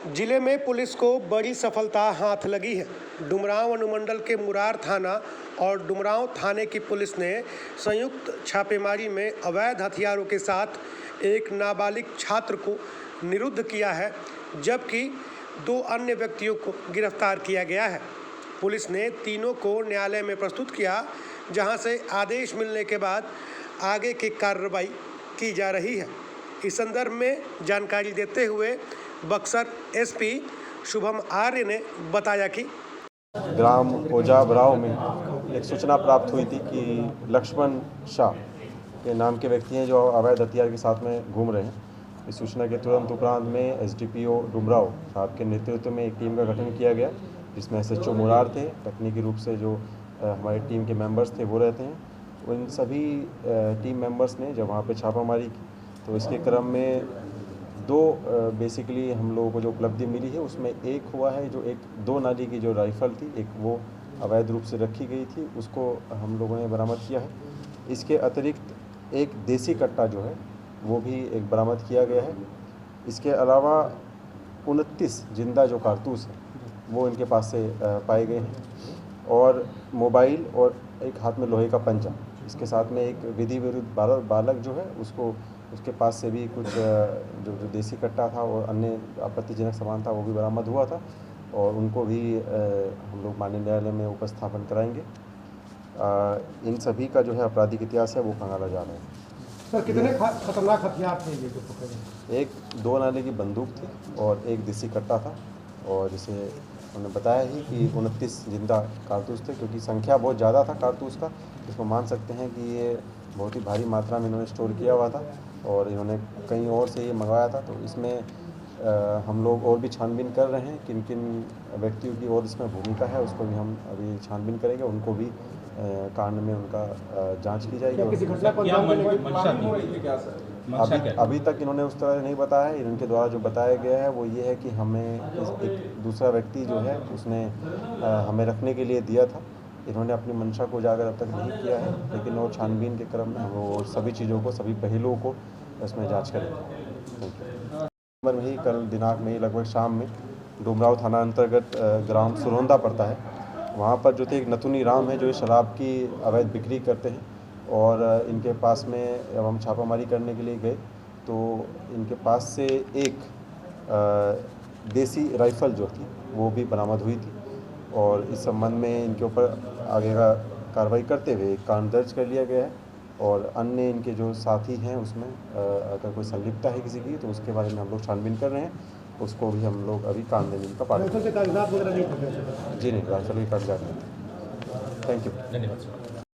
जिले में पुलिस को बड़ी सफलता हाथ लगी है। डुमरांव अनुमंडल के मुरार थाना और डुमरांव थाने की पुलिस ने संयुक्त छापेमारी में अवैध हथियारों के साथ एक नाबालिग छात्र को निरुद्ध किया है, जबकि 2 अन्य व्यक्तियों को गिरफ्तार किया गया है। पुलिस ने तीनों को न्यायालय में प्रस्तुत किया, जहां से आदेश मिलने के बाद आगे की कार्रवाई की जा रही है। इस संदर्भ में जानकारी देते हुए बक्सर एसपी शुभम आर्य ने बताया कि ग्राम ओजाबराव में एक सूचना प्राप्त हुई थी कि लक्ष्मण शाह के नाम के व्यक्ति हैं जो अवैध हथियार के साथ में घूम रहे हैं। इस सूचना के तुरंत उपरांत में एसडीपीओ डुमराव साहब के नेतृत्व में एक टीम का गठन किया गया, जिसमें एसएचओ मुरार थे, तकनीकी रूप से जो हमारी टीम के मेंबर्स थे वो रहते हैं। उन सभी टीम मेंबर्स ने जब वहाँ पे छापामारी की तो इसके क्रम में 2 बेसिकली हम लोगों को जो उपलब्धि मिली है उसमें एक हुआ है जो एक 2 नाली की जो राइफ़ल थी, एक वो अवैध रूप से रखी गई थी, उसको हम लोगों ने बरामद किया है। इसके अतिरिक्त एक देसी कट्टा जो है वो भी एक बरामद किया गया है। इसके अलावा 29 जिंदा जो कारतूस है वो इनके पास से पाए गए हैं और मोबाइल और एक हाथ में लोहे का पंजा। इसके साथ में एक विधि विरुद्ध बालक जो है उसके पास से भी कुछ जो देसी कट्टा था और अन्य आपत्तिजनक सामान था वो भी बरामद हुआ था और उनको भी हम लोग माननीय न्यायालय में उपस्थापन कराएंगे। इन सभी का जो है आपराधिक इतिहास है वो खंगाला जा रहा है। सर, कितने खतरनाक हथियार थे ये जो पकड़े? एक 2 नाले की बंदूक थी और एक देसी कट्टा था और जिसे उन्होंने बताया ही कि 29 जिंदा कारतूस थे, क्योंकि संख्या बहुत ज़्यादा था कारतूस का। इसको मान सकते हैं कि ये बहुत ही भारी मात्रा में इन्होंने स्टोर किया हुआ था और इन्होंने कहीं और से ये मंगवाया था। तो इसमें हम लोग और भी छानबीन कर रहे हैं, किन किन व्यक्तियों की और इसमें भूमिका है उसको भी हम अभी छानबीन करेंगे। उनको भी कांड में उनका जांच की जाएगी। अभी तक इन्होंने उस तरह नहीं बताया है। इनके द्वारा जो बताया गया है वो ये है कि हमें एक दूसरा व्यक्ति जो है उसने हमें रखने के लिए दिया था। इन्होंने अपनी मंशा को उजागर अब तक नहीं किया है, लेकिन वो छानबीन के क्रम में वो सभी चीज़ों को, सभी पहलुओं को इसमें जांच करेंगे। में ही कल दिनांक में ही लगभग शाम में डुमराव थाना अंतर्गत ग्राम सुरहोंदा पड़ता है, वहाँ पर जो थे एक नथुनी राम है जो शराब की अवैध बिक्री करते हैं और इनके पास में जब हम छापामारी करने के लिए गए तो इनके पास से एक देसी राइफ़ल जो थी वो भी बरामद हुई थी और इस संबंध में इनके ऊपर आगे का कार्रवाई करते हुए एक कांड दर्ज कर लिया गया है और अन्य इनके जो साथी हैं उसमें अगर कोई संलिप्तता है किसी की तो उसके बारे में हम लोग छानबीन कर रहे हैं। उसको भी हम लोग अभी कांड देने का पालन। कागजात वगैरह नहीं? जी नहीं, राइफल के कागजात नहीं। Thank you. धन्यवाद सर।